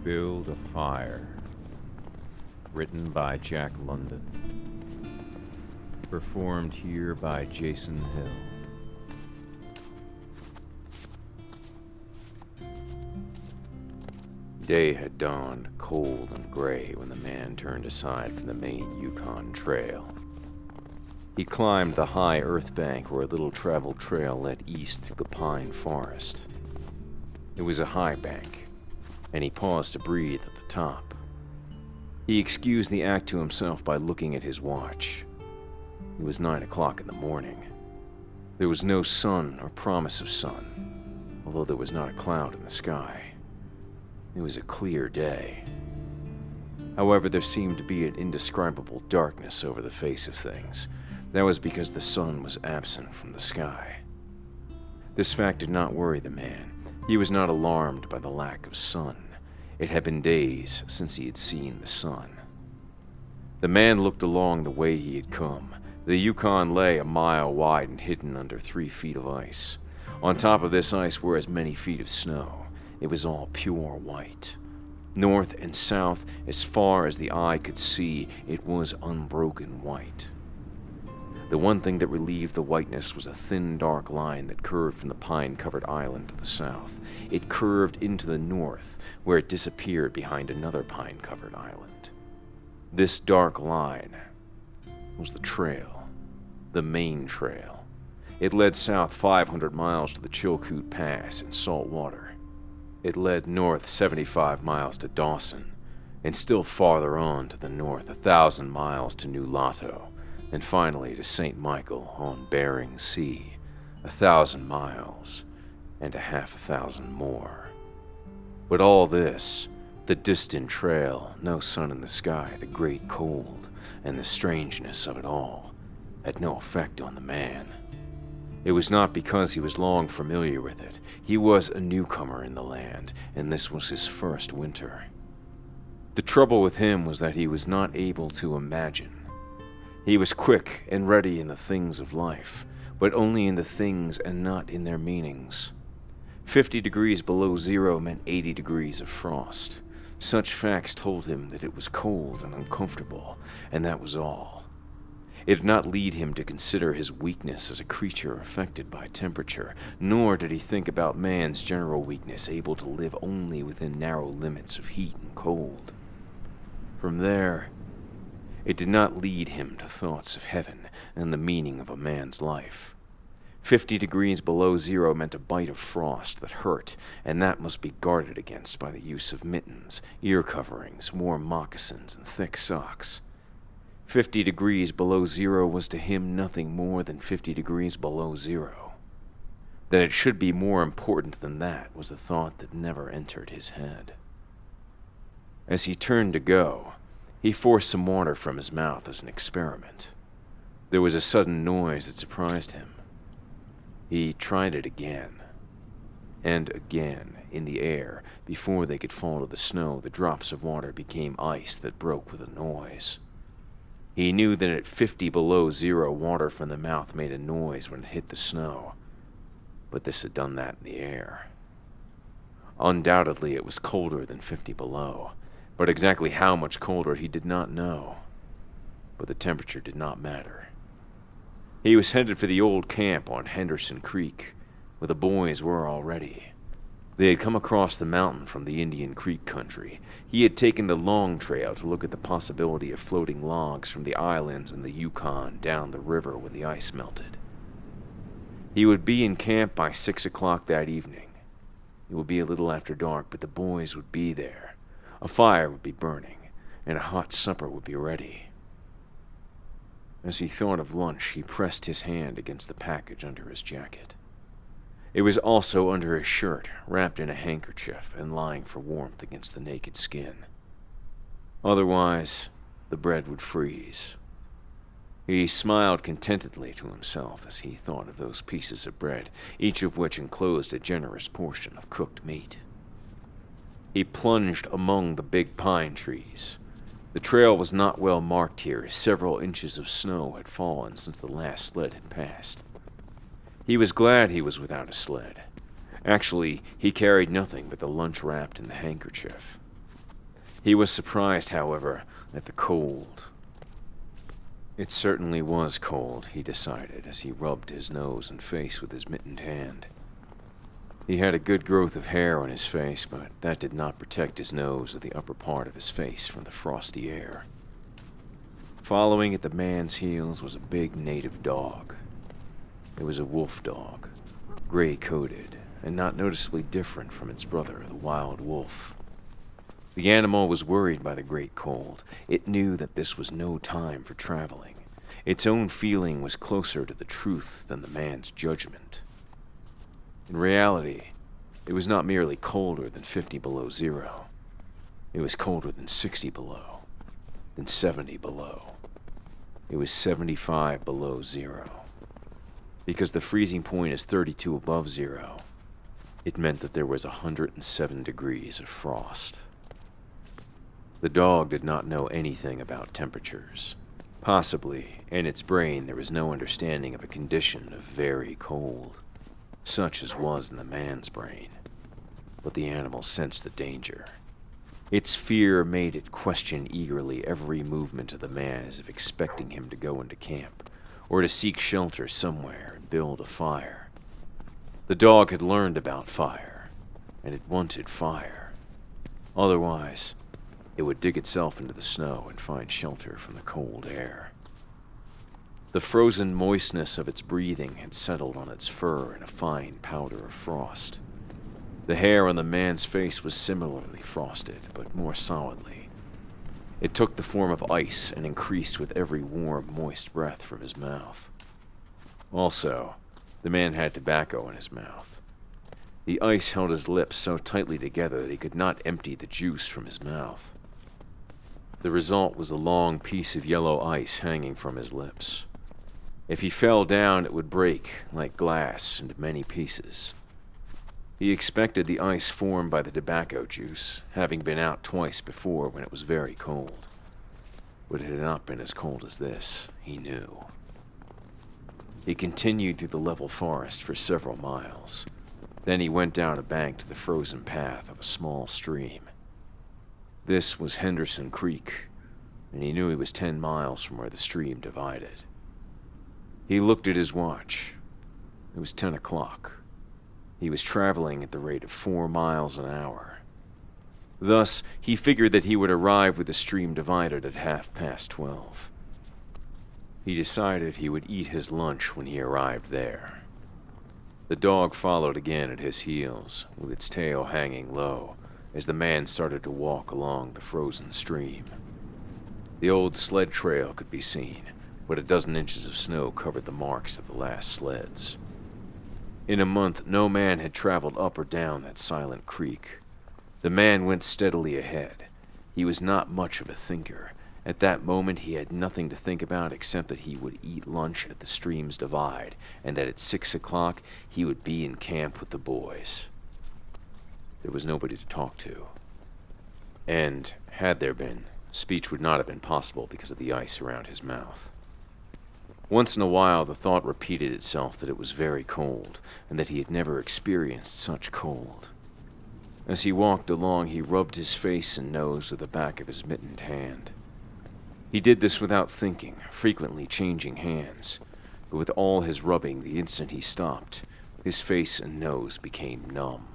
Build a Fire. Written by Jack London. Performed here by Jason Hill. Day had dawned, cold and gray, when the man turned aside from the main Yukon Trail. He climbed the high earth bank where a little traveled trail led east through the pine forest. It was a high bank, and he paused to breathe at the top. He excused the act to himself by looking at his watch. It was 9 o'clock in the morning. There was no sun or promise of sun, although there was not a cloud in the sky. It was a clear day. However, there seemed to be an indescribable darkness over the face of things. That was because the sun was absent from the sky. This fact did not worry the man. He was not alarmed by the lack of sun. It had been days since he had seen the sun. The man looked along the way he had come. The Yukon lay a mile wide and hidden under 3 feet of ice. On top of this ice were as many feet of snow. It was all pure white. North and south, as far as the eye could see, it was unbroken white. The one thing that relieved the whiteness was a thin, dark line that curved from the pine-covered island to the south. It curved into the north, where it disappeared behind another pine-covered island. This dark line was the trail, the main trail. It led south 500 miles to the Chilkoot Pass in salt water. It led north 75 miles to Dawson, and still farther on to the north 1,000 miles to New Lotto, and finally to St. Michael on Bering Sea, 1,000 miles, and a half 1,000 more. But all this, the distant trail, no sun in the sky, the great cold, and the strangeness of it all, had no effect on the man. It was not because he was long familiar with it. He was a newcomer in the land, and this was his first winter. The trouble with him was that he was not able to imagine. He was quick and ready in the things of life, but only in the things and not in their meanings. 50 degrees below zero meant 80 degrees of frost. Such facts told him that it was cold and uncomfortable, and that was all. It did not lead him to consider his weakness as a creature affected by temperature, nor did he think about man's general weakness, able to live only within narrow limits of heat and cold. From there, it did not lead him to thoughts of heaven and the meaning of a man's life. 50 degrees below zero meant a bite of frost that hurt, and that must be guarded against by the use of mittens, ear coverings, warm moccasins, and thick socks. 50 degrees below zero was to him nothing more than 50 degrees below zero. That it should be more important than that was a thought that never entered his head. As he turned to go, he forced some water from his mouth as an experiment. There was a sudden noise that surprised him. He tried it again, and again, in the air. Before they could fall to the snow, the drops of water became ice that broke with a noise. He knew that at 50 below zero, water from the mouth made a noise when it hit the snow, but this had done that in the air. Undoubtedly, it was colder than 50 below. But exactly how much colder he did not know. But the temperature did not matter. He was headed for the old camp on Henderson Creek, where the boys were already. They had come across the mountain from the Indian Creek country. He had taken the long trail to look at the possibility of floating logs from the islands in the Yukon down the river when the ice melted. He would be in camp by 6 o'clock that evening. It would be a little after dark, but the boys would be there. A fire would be burning, and a hot supper would be ready. As he thought of lunch, he pressed his hand against the package under his jacket. It was also under his shirt, wrapped in a handkerchief and lying for warmth against the naked skin. Otherwise, the bread would freeze. He smiled contentedly to himself as he thought of those pieces of bread, each of which enclosed a generous portion of cooked meat. He plunged among the big pine trees. The trail was not well marked here, as several inches of snow had fallen since the last sled had passed. He was glad he was without a sled. Actually, he carried nothing but the lunch wrapped in the handkerchief. He was surprised, however, at the cold. It certainly was cold, he decided, as he rubbed his nose and face with his mittened hand. He had a good growth of hair on his face, but that did not protect his nose or the upper part of his face from the frosty air. Following at the man's heels was a big native dog. It was a wolf dog, gray-coated, and not noticeably different from its brother, the wild wolf. The animal was worried by the great cold. It knew that this was no time for traveling. Its own feeling was closer to the truth than the man's judgment. In reality, it was not merely colder than 50 below zero. It was colder than 60 below, than 70 below. It was 75 below zero. Because the freezing point is 32 above zero, it meant that there was 107 degrees of frost. The dog did not know anything about temperatures. Possibly, in its brain, there was no understanding of a condition of very cold, such as was in the man's brain. But the animal sensed the danger. Its fear made it question eagerly every movement of the man, as if expecting him to go into camp, or to seek shelter somewhere and build a fire. The dog had learned about fire, and it wanted fire. Otherwise, it would dig itself into the snow and find shelter from the cold air. The frozen moistness of its breathing had settled on its fur in a fine powder of frost. The hair on the man's face was similarly frosted, but more solidly. It took the form of ice and increased with every warm, moist breath from his mouth. Also, the man had tobacco in his mouth. The ice held his lips so tightly together that he could not empty the juice from his mouth. The result was a long piece of yellow ice hanging from his lips. If he fell down, it would break, like glass, into many pieces. He expected the ice formed by the tobacco juice, having been out twice before when it was very cold. But it had not been as cold as this, he knew. He continued through the level forest for several miles. Then he went down a bank to the frozen path of a small stream. This was Henderson Creek, and he knew he was 10 miles from where the stream divided. He looked at his watch. It was 10 o'clock. He was traveling at the rate of 4 miles an hour. Thus, he figured that he would arrive where the stream divided at 12:30. He decided he would eat his lunch when he arrived there. The dog followed again at his heels, with its tail hanging low, as the man started to walk along the frozen stream. The old sled trail could be seen, but a dozen inches of snow covered the marks of the last sleds. In a month, no man had traveled up or down that silent creek. The man went steadily ahead. He was not much of a thinker. At that moment, he had nothing to think about except that he would eat lunch at the stream's divide, and that at 6 o'clock he would be in camp with the boys. There was nobody to talk to. And, had there been, speech would not have been possible because of the ice around his mouth. Once in a while, the thought repeated itself that it was very cold, and that he had never experienced such cold. As he walked along, he rubbed his face and nose with the back of his mittened hand. He did this without thinking, frequently changing hands, but with all his rubbing, the instant he stopped, his face and nose became numb.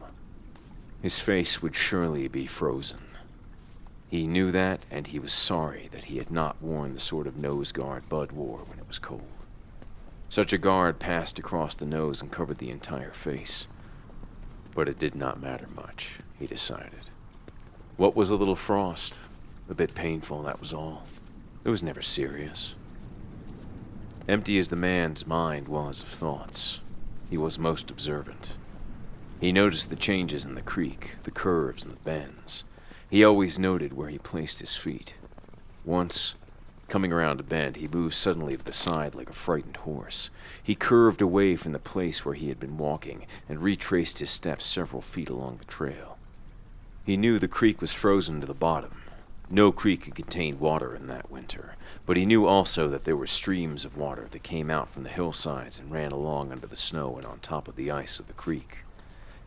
His face would surely be frozen. He knew that, and he was sorry that he had not worn the sort of nose guard Bud wore when it was cold. Such a guard passed across the nose and covered the entire face. But it did not matter much, he decided. What was a little frost? A bit painful, that was all. It was never serious. Empty as the man's mind was of thoughts, he was most observant. He noticed the changes in the creek, the curves and the bends. He always noted where he placed his feet. Once, coming around a bend, he moved suddenly to the side like a frightened horse. He curved away from the place where he had been walking and retraced his steps several feet along the trail. He knew the creek was frozen to the bottom. No creek could contain water in that winter, but he knew also that there were streams of water that came out from the hillsides and ran along under the snow and on top of the ice of the creek.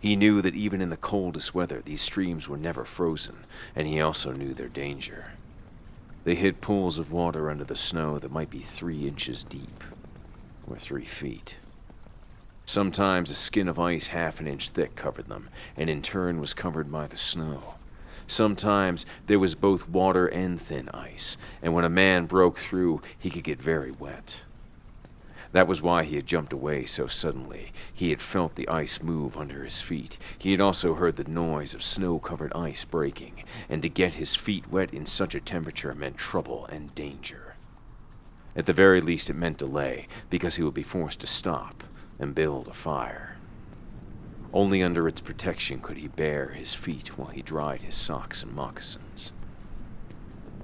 He knew that even in the coldest weather, these streams were never frozen, and he also knew their danger. They hid pools of water under the snow that might be 3 inches deep, or 3 feet. Sometimes a skin of ice half an inch thick covered them, and in turn was covered by the snow. Sometimes there was both water and thin ice, and when a man broke through, he could get very wet. That was why he had jumped away so suddenly. He had felt the ice move under his feet. He had also heard the noise of snow-covered ice breaking, and to get his feet wet in such a temperature meant trouble and danger. At the very least, it meant delay, because he would be forced to stop and build a fire. Only under its protection could he bare his feet while he dried his socks and moccasins.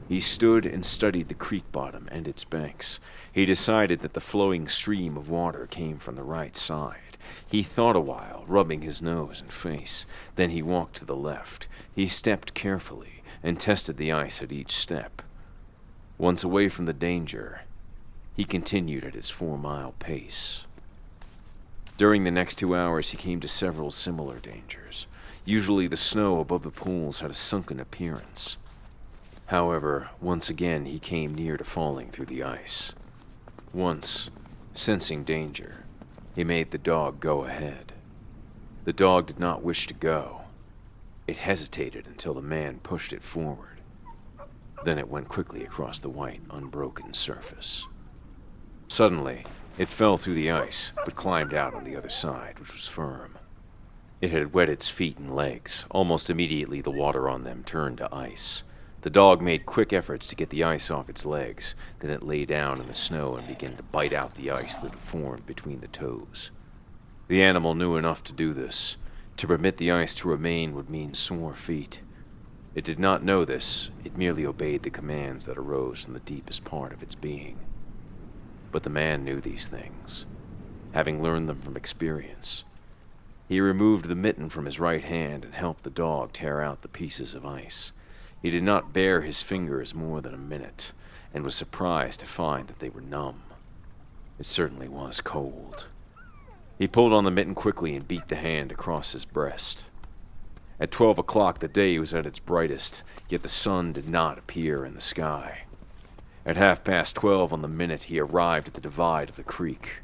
He stood and studied the creek bottom and its banks. He decided that the flowing stream of water came from the right side. He thought a while, rubbing his nose and face. Then he walked to the left. He stepped carefully and tested the ice at each step. Once away from the danger, he continued at his 4-mile pace. During the next 2 hours, he came to several similar dangers. Usually the snow above the pools had a sunken appearance. However, once again he came near to falling through the ice. Once, sensing danger, he made the dog go ahead. The dog did not wish to go. It hesitated until the man pushed it forward. Then it went quickly across the white, unbroken surface. Suddenly, it fell through the ice, but climbed out on the other side, which was firm. It had wet its feet and legs. Almost immediately, the water on them turned to ice. The dog made quick efforts to get the ice off its legs. Then it lay down in the snow and began to bite out the ice that had formed between the toes. The animal knew enough to do this. To permit the ice to remain would mean sore feet. It did not know this. It merely obeyed the commands that arose from the deepest part of its being. But the man knew these things, having learned them from experience. He removed the mitten from his right hand and helped the dog tear out the pieces of ice. He did not bare his fingers more than a minute, and was surprised to find that they were numb. It certainly was cold. He pulled on the mitten quickly and beat the hand across his breast. At 12 o'clock, the day was at its brightest, yet the sun did not appear in the sky. At 12:30 on the minute, he arrived at the divide of the creek.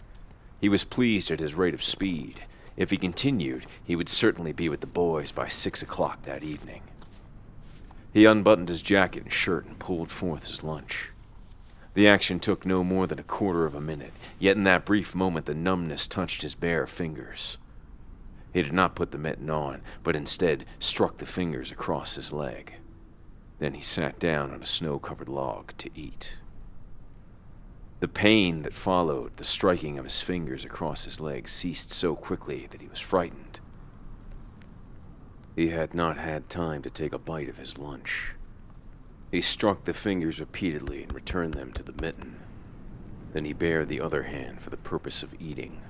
He was pleased at his rate of speed. If he continued, he would certainly be with the boys by 6 o'clock that evening. He unbuttoned his jacket and shirt and pulled forth his lunch. The action took no more than a quarter of a minute, yet in that brief moment the numbness touched his bare fingers. He did not put the mitten on, but instead struck the fingers across his leg. Then he sat down on a snow-covered log to eat. The pain that followed the striking of his fingers across his leg ceased so quickly that he was frightened. He had not had time to take a bite of his lunch. He struck the fingers repeatedly and returned them to the mitten. Then he bared the other hand for the purpose of eating.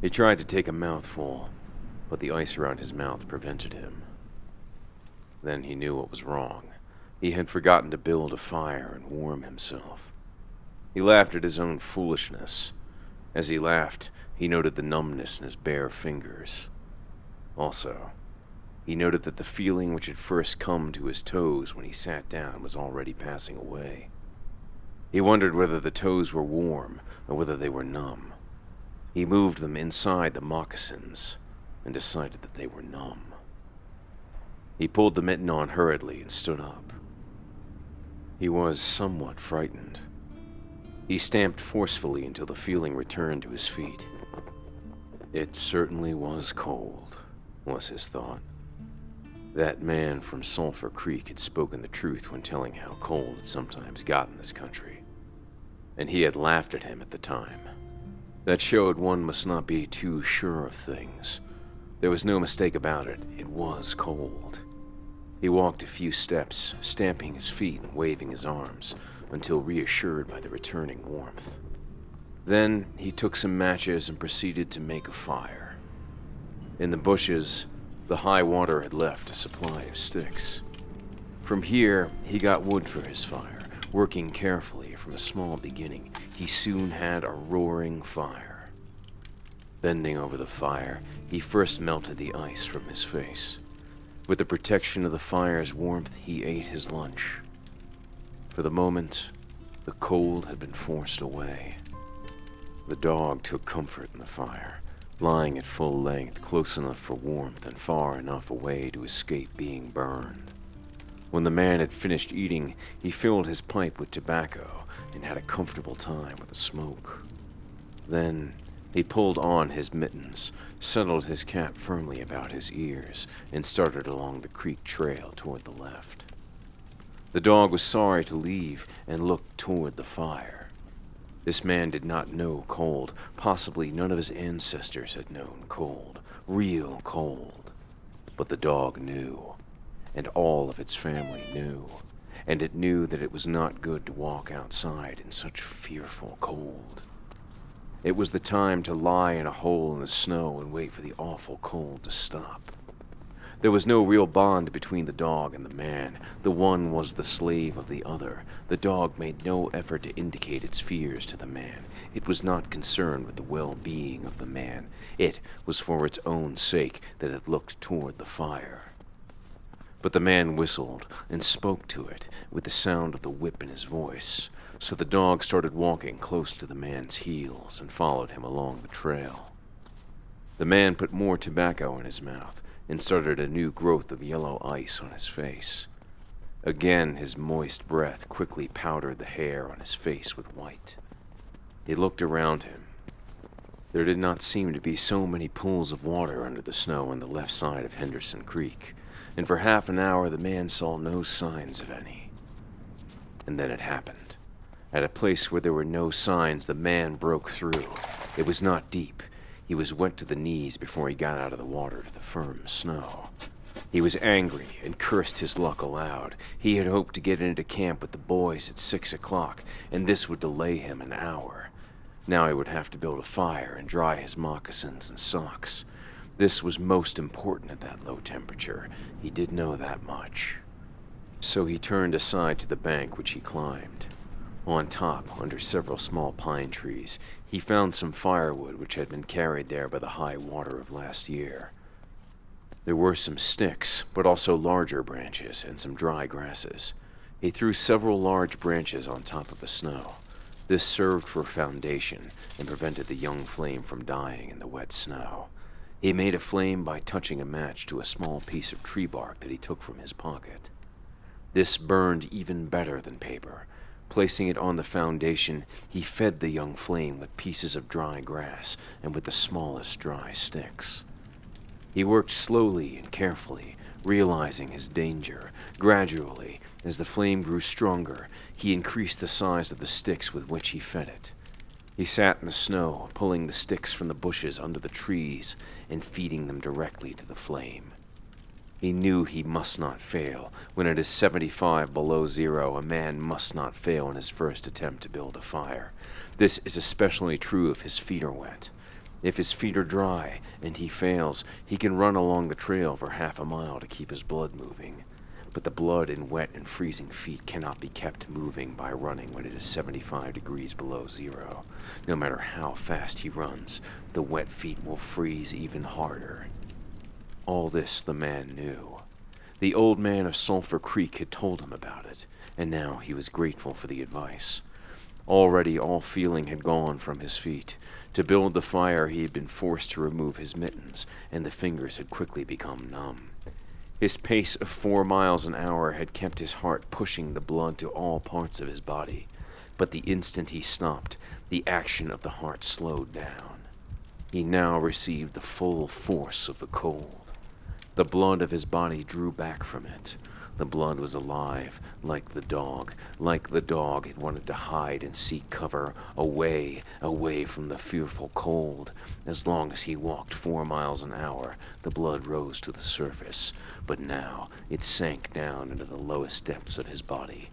He tried to take a mouthful, but the ice around his mouth prevented him. Then he knew what was wrong. He had forgotten to build a fire and warm himself. He laughed at his own foolishness. As he laughed, he noted the numbness in his bare fingers. Also, he noted that the feeling which had first come to his toes when he sat down was already passing away. He wondered whether the toes were warm or whether they were numb. He moved them inside the moccasins and decided that they were numb. He pulled the mitten on hurriedly and stood up. He was somewhat frightened. He stamped forcefully until the feeling returned to his feet. It certainly was cold, was his thought. That man from Sulphur Creek had spoken the truth when telling how cold it sometimes got in this country. And he had laughed at him at the time. That showed one must not be too sure of things. There was no mistake about it. It was cold. He walked a few steps, stamping his feet and waving his arms, until reassured by the returning warmth. Then he took some matches and proceeded to make a fire. In the bushes, the high water had left a supply of sticks. From here, he got wood for his fire. Working carefully from a small beginning, he soon had a roaring fire. Bending over the fire, he first melted the ice from his face. With the protection of the fire's warmth, he ate his lunch. For the moment, the cold had been forced away. The dog took comfort in the fire, lying at full length, close enough for warmth and far enough away to escape being burned. When the man had finished eating, he filled his pipe with tobacco and had a comfortable time with the smoke. Then he pulled on his mittens, settled his cap firmly about his ears, and started along the creek trail toward the left. The dog was sorry to leave and looked toward the fire. This man did not know cold. Possibly none of his ancestors had known cold, real cold. But the dog knew, and all of its family knew, and it knew that it was not good to walk outside in such fearful cold. It was the time to lie in a hole in the snow and wait for the awful cold to stop. There was no real bond between the dog and the man. The one was the slave of the other. The dog made no effort to indicate its fears to the man. It was not concerned with the well-being of the man. It was for its own sake that it looked toward the fire. But the man whistled and spoke to it with the sound of the whip in his voice. So the dog started walking close to the man's heels and followed him along the trail. The man put more tobacco in his mouth and started a new growth of yellow ice on his face. Again, his moist breath quickly powdered the hair on his face with white. He looked around him. There did not seem to be so many pools of water under the snow on the left side of Henderson Creek, and for half an hour the man saw no signs of any. And then it happened. At a place where there were no signs, the man broke through. It was not deep. He was wet to the knees before he got out of the water to the firm snow. He was angry and cursed his luck aloud. He had hoped to get into camp with the boys at 6 o'clock, and this would delay him an hour. Now he would have to build a fire and dry his moccasins and socks. This was most important at that low temperature. He did know that much. So he turned aside to the bank, which he climbed. On top, under several small pine trees, he found some firewood which had been carried there by the high water of last year. There were some sticks, but also larger branches and some dry grasses. He threw several large branches on top of the snow. This served for a foundation and prevented the young flame from dying in the wet snow. He made a flame by touching a match to a small piece of tree bark that he took from his pocket. This burned even better than paper. Placing it on the foundation, he fed the young flame with pieces of dry grass and with the smallest dry sticks. He worked slowly and carefully, realizing his danger. Gradually, as the flame grew stronger, he increased the size of the sticks with which he fed it. He sat in the snow, pulling the sticks from the bushes under the trees and feeding them directly to the flame. He knew he must not fail. When it is 75 below zero, a man must not fail in his first attempt to build a fire. This is especially true if his feet are wet. If his feet are dry and he fails, he can run along the trail for half a mile to keep his blood moving. But the blood in wet and freezing feet cannot be kept moving by running when it is 75 degrees below zero. No matter how fast he runs, the wet feet will freeze even harder. All this the man knew. The old man of Sulphur Creek had told him about it, and now he was grateful for the advice. Already all feeling had gone from his feet. To build the fire he had been forced to remove his mittens, and the fingers had quickly become numb. His pace of 4 miles an hour had kept his heart pushing the blood to all parts of his body, but the instant he stopped, the action of the heart slowed down. He now received the full force of the cold. The blood of his body drew back from it. The blood was alive, like the dog. Like the dog, it wanted to hide and seek cover, away from the fearful cold. As long as he walked 4 miles an hour, the blood rose to the surface, but now it sank down into the lowest depths of his body.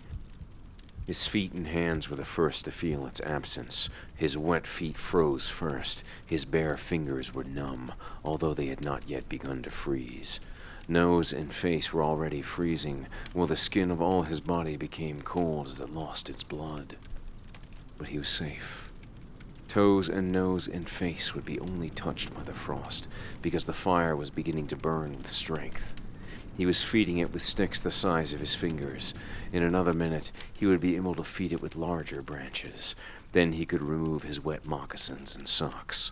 His feet and hands were the first to feel its absence. His wet feet froze first. His bare fingers were numb, although they had not yet begun to freeze. Nose and face were already freezing, while the skin of all his body became cold as it lost its blood. But he was safe. toes and nose and face would be only touched by the frost, because the fire was beginning to burn with strength. He was feeding it with sticks the size of his fingers. In another minute, he would be able to feed it with larger branches. Then he could remove his wet moccasins and socks.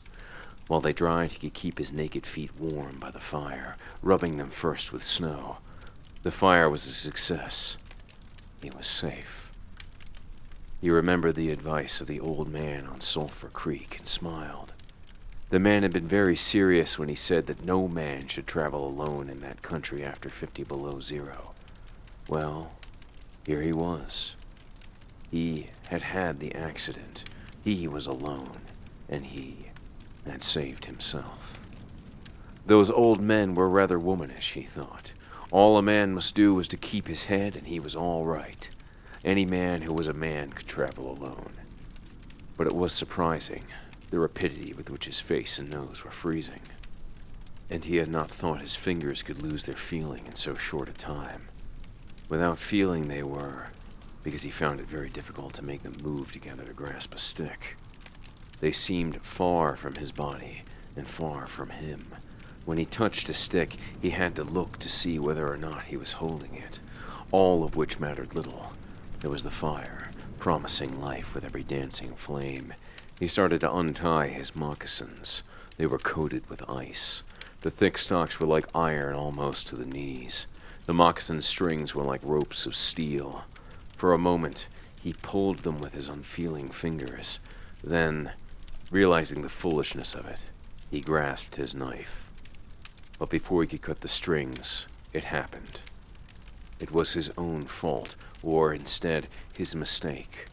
While they dried, he could keep his naked feet warm by the fire, rubbing them first with snow. The fire was a success. He was safe. He remembered the advice of the old man on Sulphur Creek and smiled. The man had been very serious when he said that no man should travel alone in that country after 50 below zero. Well, here he was. He had had the accident. He was alone, and he had saved himself. Those old men were rather womanish, he thought. All a man must do was to keep his head, and he was all right. Any man who was a man could travel alone. But it was surprising, the rapidity with which his face and nose were freezing. And he had not thought his fingers could lose their feeling in so short a time. Without feeling they were, because he found it very difficult to make them move together to grasp a stick. They seemed far from his body and far from him. When he touched a stick, he had to look to see whether or not he was holding it, all of which mattered little. There was the fire, promising life with every dancing flame. He started to untie his moccasins. They were coated with ice. The thick stalks were like iron almost to the knees. The moccasin strings were like ropes of steel. For a moment, he pulled them with his unfeeling fingers. Then, realizing the foolishness of it, he grasped his knife. But before he could cut the strings, it happened. It was his own fault, or instead, his mistake.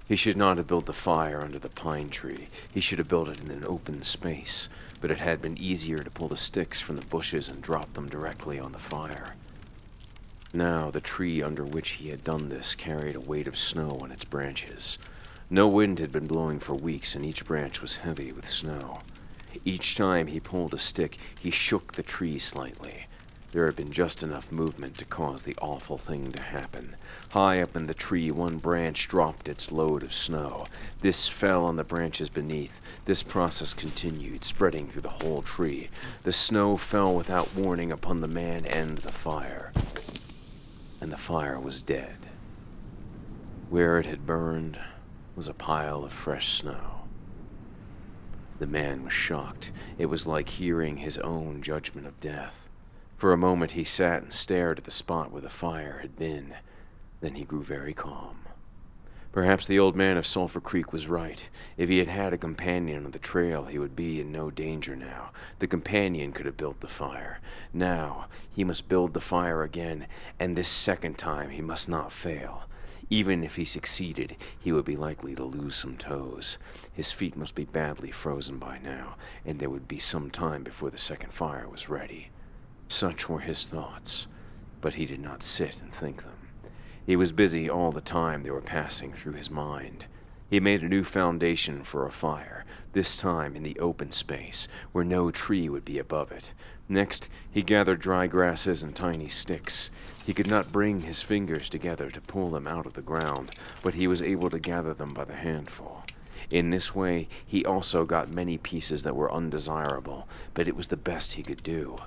He should not have built the fire under the pine tree. He should have built it in an open space, but it had been easier to pull the sticks from the bushes and drop them directly on the fire. Now, the tree under which he had done this carried a weight of snow on its branches. No wind had been blowing for weeks, and each branch was heavy with snow. Each time he pulled a stick, he shook the tree slightly. There had been just enough movement to cause the awful thing to happen. High up in the tree, one branch dropped its load of snow. This fell on the branches beneath. This process continued, spreading through the whole tree. The snow fell without warning upon the man and the fire. And the fire was dead. Where it had burned was a pile of fresh snow. The man was shocked. It was like hearing his own judgment of death. For a moment he sat and stared at the spot where the fire had been. Then he grew very calm. Perhaps the old man of Sulphur Creek was right. If he had had a companion on the trail, he would be in no danger now. The companion could have built the fire. Now, he must build the fire again, and this second time he must not fail. Even if he succeeded, he would be likely to lose some toes. His feet must be badly frozen by now, and there would be some time before the second fire was ready. Such were his thoughts, but he did not sit and think them. He was busy all the time they were passing through his mind. He made a new foundation for a fire, this time in the open space, where no tree would be above it. Next, he gathered dry grasses and tiny sticks. He could not bring his fingers together to pull them out of the ground, but he was able to gather them by the handful. In this way, he also got many pieces that were undesirable, but it was the best he could do.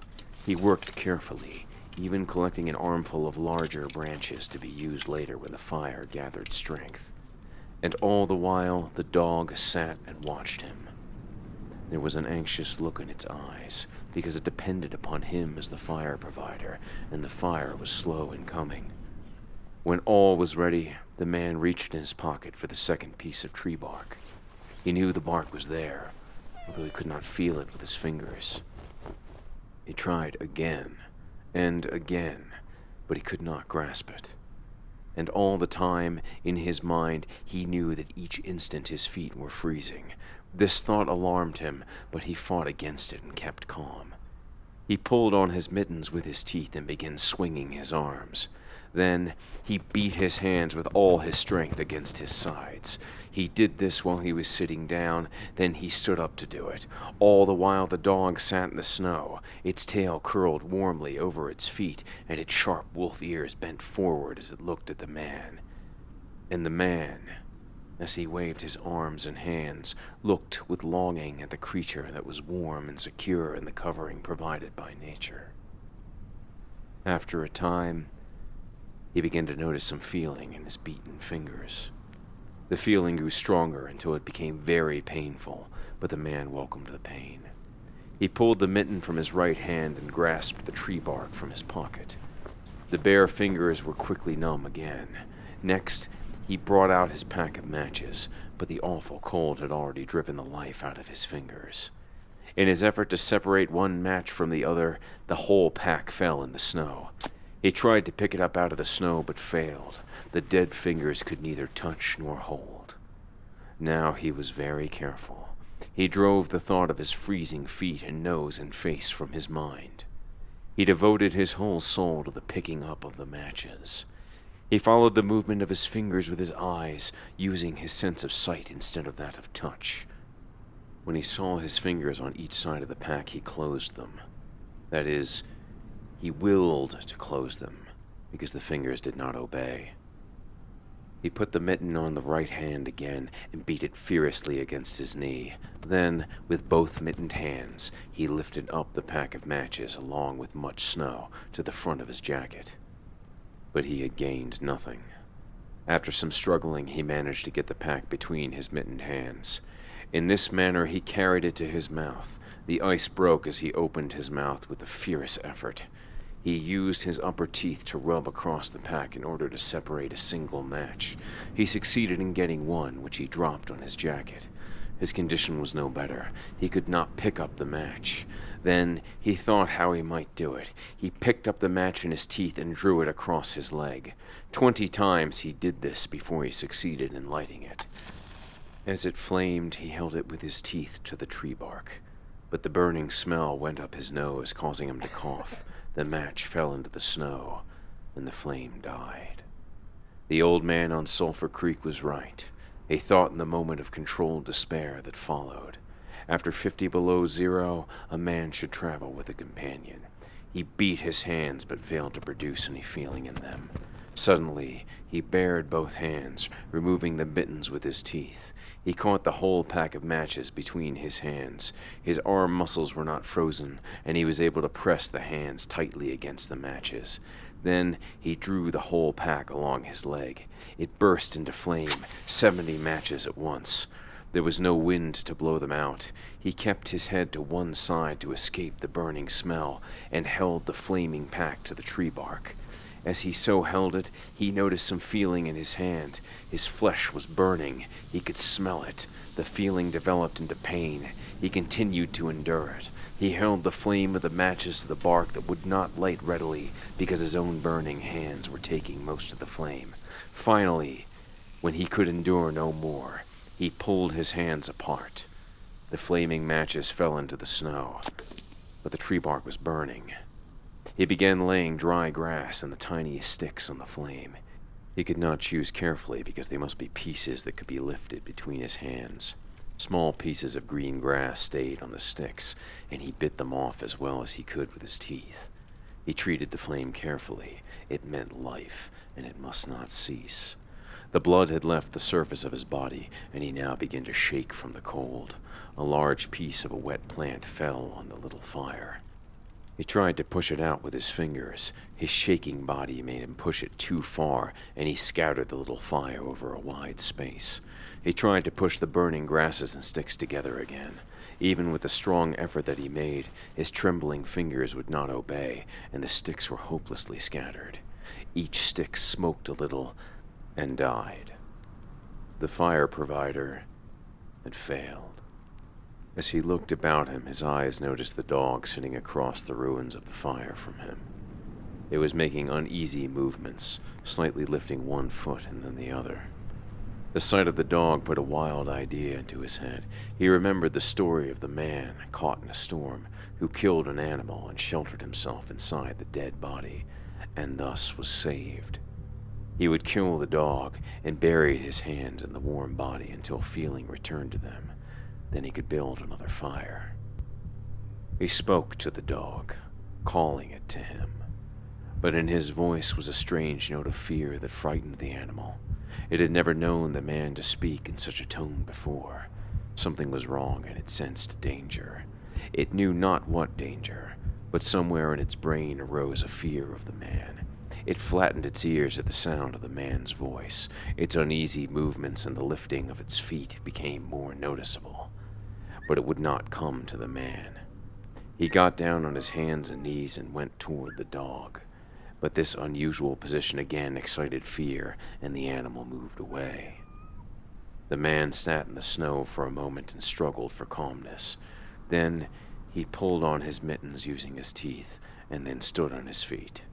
He worked carefully, even collecting an armful of larger branches to be used later when the fire gathered strength. And all the while, the dog sat and watched him. There was an anxious look in its eyes, because it depended upon him as the fire provider, and the fire was slow in coming. When all was ready, the man reached in his pocket for the second piece of tree bark. He knew the bark was there, although he could not feel it with his fingers. He tried again and again, but he could not grasp it. And all the time, in his mind, he knew that each instant his feet were freezing. This thought alarmed him, but he fought against it and kept calm. He pulled on his mittens with his teeth and began swinging his arms. Then he beat his hands with all his strength against his sides. He did this while he was sitting down, then he stood up to do it. All the while the dog sat in the snow, its tail curled warmly over its feet, and its sharp wolf ears bent forward as it looked at the man. And the man as he waved his arms and hands, looked with longing at the creature that was warm and secure in the covering provided by nature. After a time, he began to notice some feeling in his beaten fingers. The feeling grew stronger until it became very painful, but the man welcomed the pain. He pulled the mitten from his right hand and grasped the tree bark from his pocket. The bare fingers were quickly numb again. Next, he brought out his pack of matches, but the awful cold had already driven the life out of his fingers. In his effort to separate one match from the other, the whole pack fell in the snow. He tried to pick it up out of the snow, but failed. The dead fingers could neither touch nor hold. Now he was very careful. He drove the thought of his freezing feet and nose and face from his mind. He devoted his whole soul to the picking up of the matches. He followed the movement of his fingers with his eyes, using his sense of sight instead of that of touch. When he saw his fingers on each side of the pack, he closed them. That is, he willed to close them, because the fingers did not obey. He put the mitten on the right hand again and beat it furiously against his knee. Then, with both mittened hands, he lifted up the pack of matches along with much snow to the front of his jacket. But he had gained nothing. After some struggling, he managed to get the pack between his mittened hands. In this manner, he carried it to his mouth. The ice broke as he opened his mouth with a fierce effort. He used his upper teeth to rub across the pack in order to separate a single match. He succeeded in getting one, which he dropped on his jacket. His condition was no better. He could not pick up the match. Then he thought how he might do it. He picked up the match in his teeth and drew it across his leg. 20 times he did this before he succeeded in lighting it. As it flamed, he held it with his teeth to the tree bark. But the burning smell went up his nose, causing him to cough. The match fell into the snow, and the flame died. The old man on Sulphur Creek was right. A thought in the moment of controlled despair that followed. After 50 below zero, a man should travel with a companion. He beat his hands, but failed to produce any feeling in them. Suddenly, he bared both hands, removing the mittens with his teeth. He caught the whole pack of matches between his hands. His arm muscles were not frozen, and he was able to press the hands tightly against the matches. Then he drew the whole pack along his leg. It burst into flame, 70 matches at once. There was no wind to blow them out. He kept his head to one side to escape the burning smell, and held the flaming pack to the tree bark. As he so held it, he noticed some feeling in his hand. His flesh was burning. He could smell it. The feeling developed into pain. He continued to endure it. He held the flame of the matches to the bark that would not light readily because his own burning hands were taking most of the flame. Finally, when he could endure no more, he pulled his hands apart. The flaming matches fell into the snow, but the tree bark was burning. He began laying dry grass and the tiniest sticks on the flame. He could not choose carefully because they must be pieces that could be lifted between his hands. Small pieces of green grass stayed on the sticks, and he bit them off as well as he could with his teeth. He treated the flame carefully. It meant life, and it must not cease. The blood had left the surface of his body, and he now began to shake from the cold. A large piece of a wet plant fell on the little fire. He tried to push it out with his fingers. His shaking body made him push it too far, and he scattered the little fire over a wide space. He tried to push the burning grasses and sticks together again. Even with the strong effort that he made, his trembling fingers would not obey, and the sticks were hopelessly scattered. Each stick smoked a little and died. The fire provider had failed. As he looked about him, his eyes noticed the dog sitting across the ruins of the fire from him. It was making uneasy movements, slightly lifting one foot and then the other. The sight of the dog put a wild idea into his head. He remembered the story of the man caught in a storm who killed an animal and sheltered himself inside the dead body, and thus was saved. He would kill the dog and bury his hands in the warm body until feeling returned to them. Then he could build another fire. He spoke to the dog, calling it to him. But in his voice was a strange note of fear that frightened the animal. It had never known the man to speak in such a tone before. Something was wrong, and it sensed danger. It knew not what danger, but somewhere in its brain arose a fear of the man. It flattened its ears at the sound of the man's voice. Its uneasy movements and the lifting of its feet became more noticeable. But it would not come to the man. He got down on his hands and knees and went toward the dog. But this unusual position again excited fear, and the animal moved away. The man sat in the snow for a moment and struggled for calmness. Then he pulled on his mittens using his teeth, and then stood on his feet.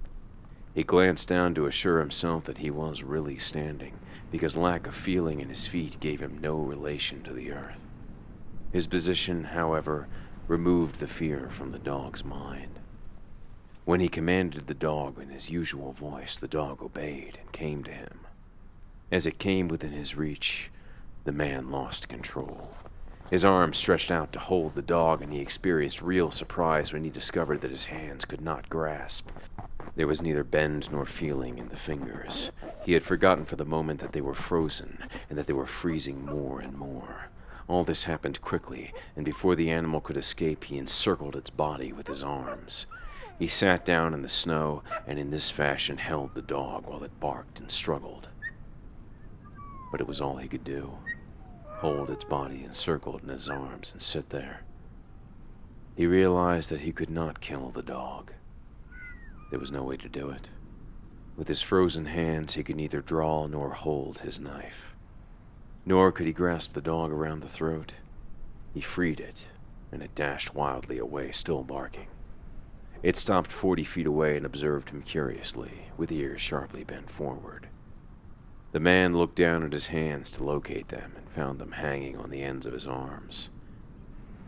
He glanced down to assure himself that he was really standing, because lack of feeling in his feet gave him no relation to the earth. His position, however, removed the fear from the dog's mind. When he commanded the dog in his usual voice, the dog obeyed and came to him. As it came within his reach, the man lost control. His arm stretched out to hold the dog, and he experienced real surprise when he discovered that his hands could not grasp. There was neither bend nor feeling in the fingers. He had forgotten for the moment that they were frozen, and that they were freezing more and more. All this happened quickly, and before the animal could escape, he encircled its body with his arms. He sat down in the snow, and in this fashion held the dog while it barked and struggled. But it was all he could do. Hold its body encircled in his arms and sit there. He realized that he could not kill the dog. There was no way to do it. With his frozen hands, he could neither draw nor hold his knife. Nor could he grasp the dog around the throat. He freed it, and it dashed wildly away, still barking. It stopped 40 feet away and observed him curiously, with ears sharply bent forward. The man looked down at his hands to locate them and found them hanging on the ends of his arms.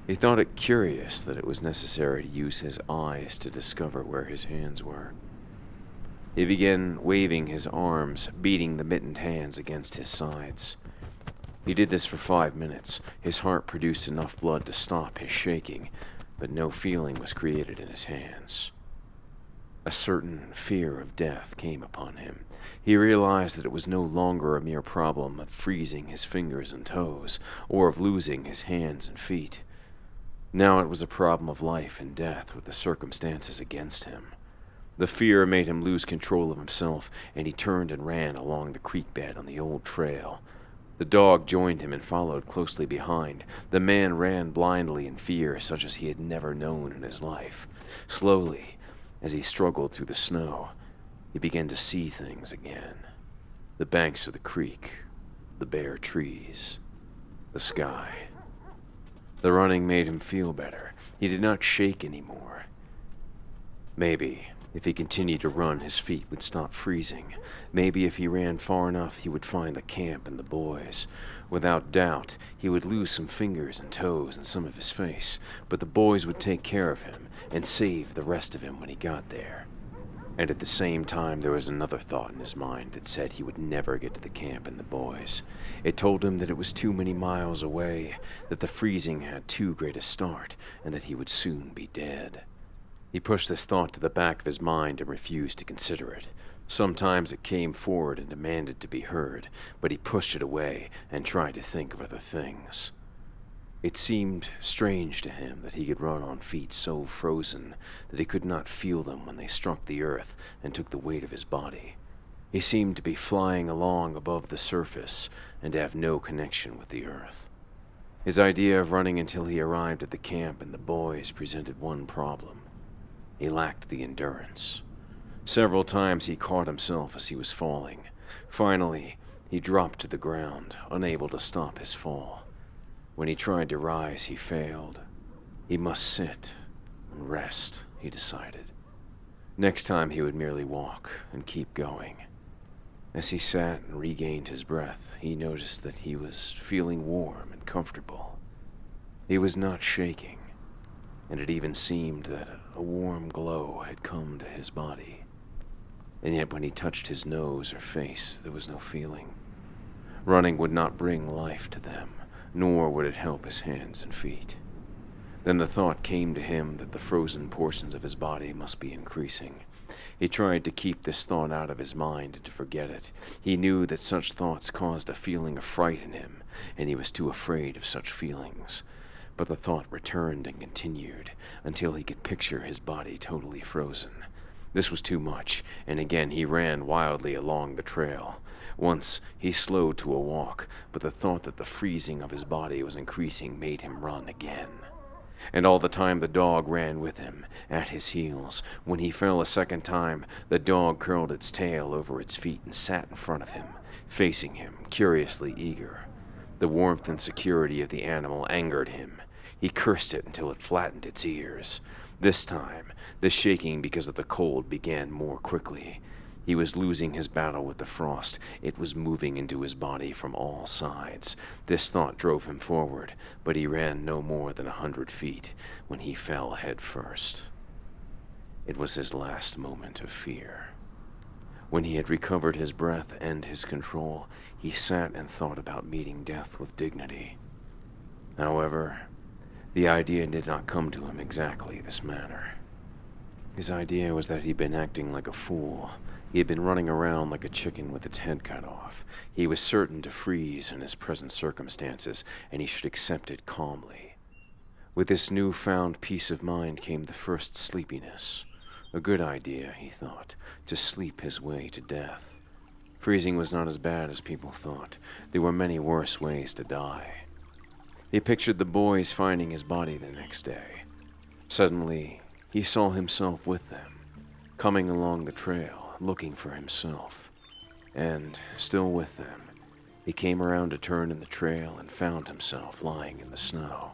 He thought it curious that it was necessary to use his eyes to discover where his hands were. He began waving his arms, beating the mittened hands against his sides. He did this for 5 minutes. His heart produced enough blood to stop his shaking, but no feeling was created in his hands. A certain fear of death came upon him. He realized that it was no longer a mere problem of freezing his fingers and toes, or of losing his hands and feet. Now it was a problem of life and death with the circumstances against him. The fear made him lose control of himself, and he turned and ran along the creek bed on the old trail. The dog joined him and followed closely behind. The man ran blindly in fear such as he had never known in his life. Slowly, as he struggled through the snow, he began to see things again. The banks of the creek, the bare trees, the sky. The running made him feel better. He did not shake anymore. Maybe, if he continued to run, his feet would stop freezing. Maybe if he ran far enough, he would find the camp and the boys. Without doubt, he would lose some fingers and toes and some of his face, but the boys would take care of him and save the rest of him when he got there. And at the same time, there was another thought in his mind that said he would never get to the camp and the boys. It told him that it was too many miles away, that the freezing had too great a start, and that he would soon be dead. He pushed this thought to the back of his mind and refused to consider it. Sometimes it came forward and demanded to be heard, but he pushed it away and tried to think of other things. It seemed strange to him that he could run on feet so frozen that he could not feel them when they struck the earth and took the weight of his body. He seemed to be flying along above the surface and to have no connection with the earth. His idea of running until he arrived at the camp and the boys presented one problem. He lacked the endurance. Several times he caught himself as he was falling. Finally, he dropped to the ground, unable to stop his fall. When he tried to rise, he failed. He must sit and rest, he decided. Next time he would merely walk and keep going. As he sat and regained his breath, he noticed that he was feeling warm and comfortable. He was not shaking, and it even seemed that a warm glow had come to his body. And yet when he touched his nose or face, there was no feeling. Running would not bring life to them, nor would it help his hands and feet. Then the thought came to him that the frozen portions of his body must be increasing. He tried to keep this thought out of his mind and to forget it. He knew that such thoughts caused a feeling of fright in him, and he was too afraid of such feelings. But the thought returned and continued until he could picture his body totally frozen. This was too much, and again he ran wildly along the trail. Once he slowed to a walk, but the thought that the freezing of his body was increasing made him run again. And all the time the dog ran with him, at his heels. When he fell a second time, the dog curled its tail over its feet and sat in front of him, facing him, curiously eager. The warmth and security of the animal angered him. He cursed it until it flattened its ears. This time, the shaking because of the cold began more quickly. He was losing his battle with the frost. It was moving into his body from all sides. This thought drove him forward, but he ran no more than 100 feet when he fell head first. It was his last moment of fear. When he had recovered his breath and his control, he sat and thought about meeting death with dignity. However, the idea did not come to him exactly this manner. His idea was that he'd been acting like a fool. He had been running around like a chicken with its head cut off. He was certain to freeze in his present circumstances, and he should accept it calmly. With this newfound peace of mind came the first sleepiness. A good idea, he thought, to sleep his way to death. Freezing was not as bad as people thought. There were many worse ways to die. He pictured the boys finding his body the next day. Suddenly, he saw himself with them, coming along the trail, looking for himself. And, still with them, he came around a turn in the trail and found himself lying in the snow.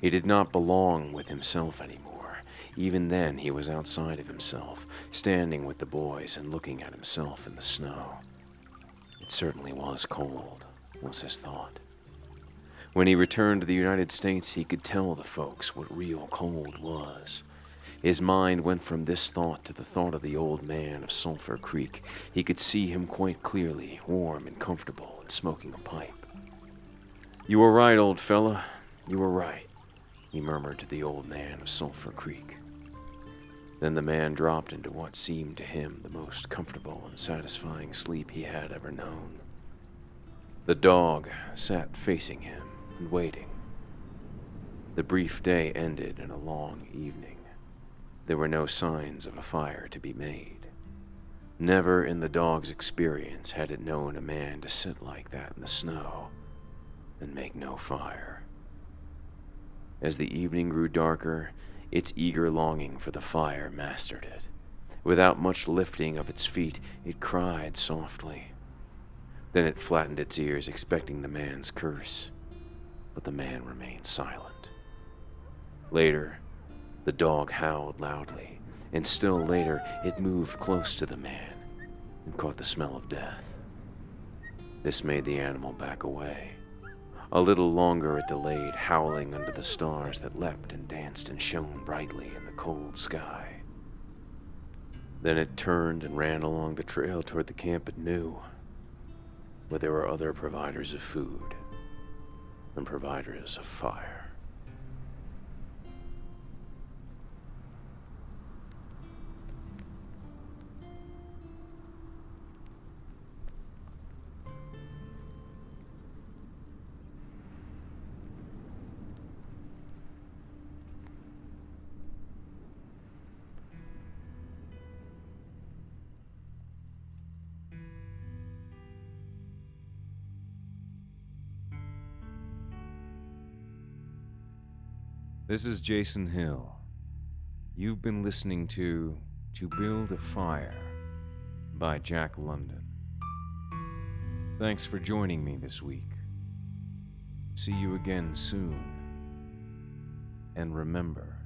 He did not belong with himself anymore. Even then, he was outside of himself, standing with the boys and looking at himself in the snow. It certainly was cold, was his thought. When he returned to the United States, he could tell the folks what real cold was. His mind went from this thought to the thought of the old man of Sulphur Creek. He could see him quite clearly, warm and comfortable, and smoking a pipe. "You were right, old fella. You were right," he murmured to the old man of Sulphur Creek. Then the man dropped into what seemed to him the most comfortable and satisfying sleep he had ever known. The dog sat facing him and waiting. The brief day ended in a long evening. There were no signs of a fire to be made. Never in the dog's experience had it known a man to sit like that in the snow and make no fire. As the evening grew darker, its eager longing for the fire mastered it. Without much lifting of its feet, it cried softly. Then it flattened its ears, expecting the man's curse, but the man remained silent. Later, the dog howled loudly, and still later it moved close to the man and caught the smell of death. This made the animal back away. A little longer it delayed, howling under the stars that leapt and danced and shone brightly in the cold sky. Then it turned and ran along the trail toward the camp it knew, where there were other providers of food and providers of fire. This is Jason Hill. You've been listening to Build a Fire by Jack London. Thanks for joining me this week. See you again soon. And remember,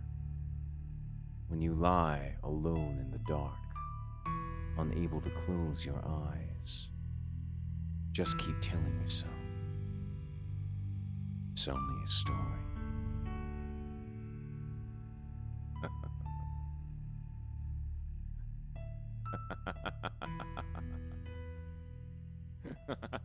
when you lie alone in the dark, unable to close your eyes, just keep telling yourself it's only a story. Ha ha ha ha ha ha ha.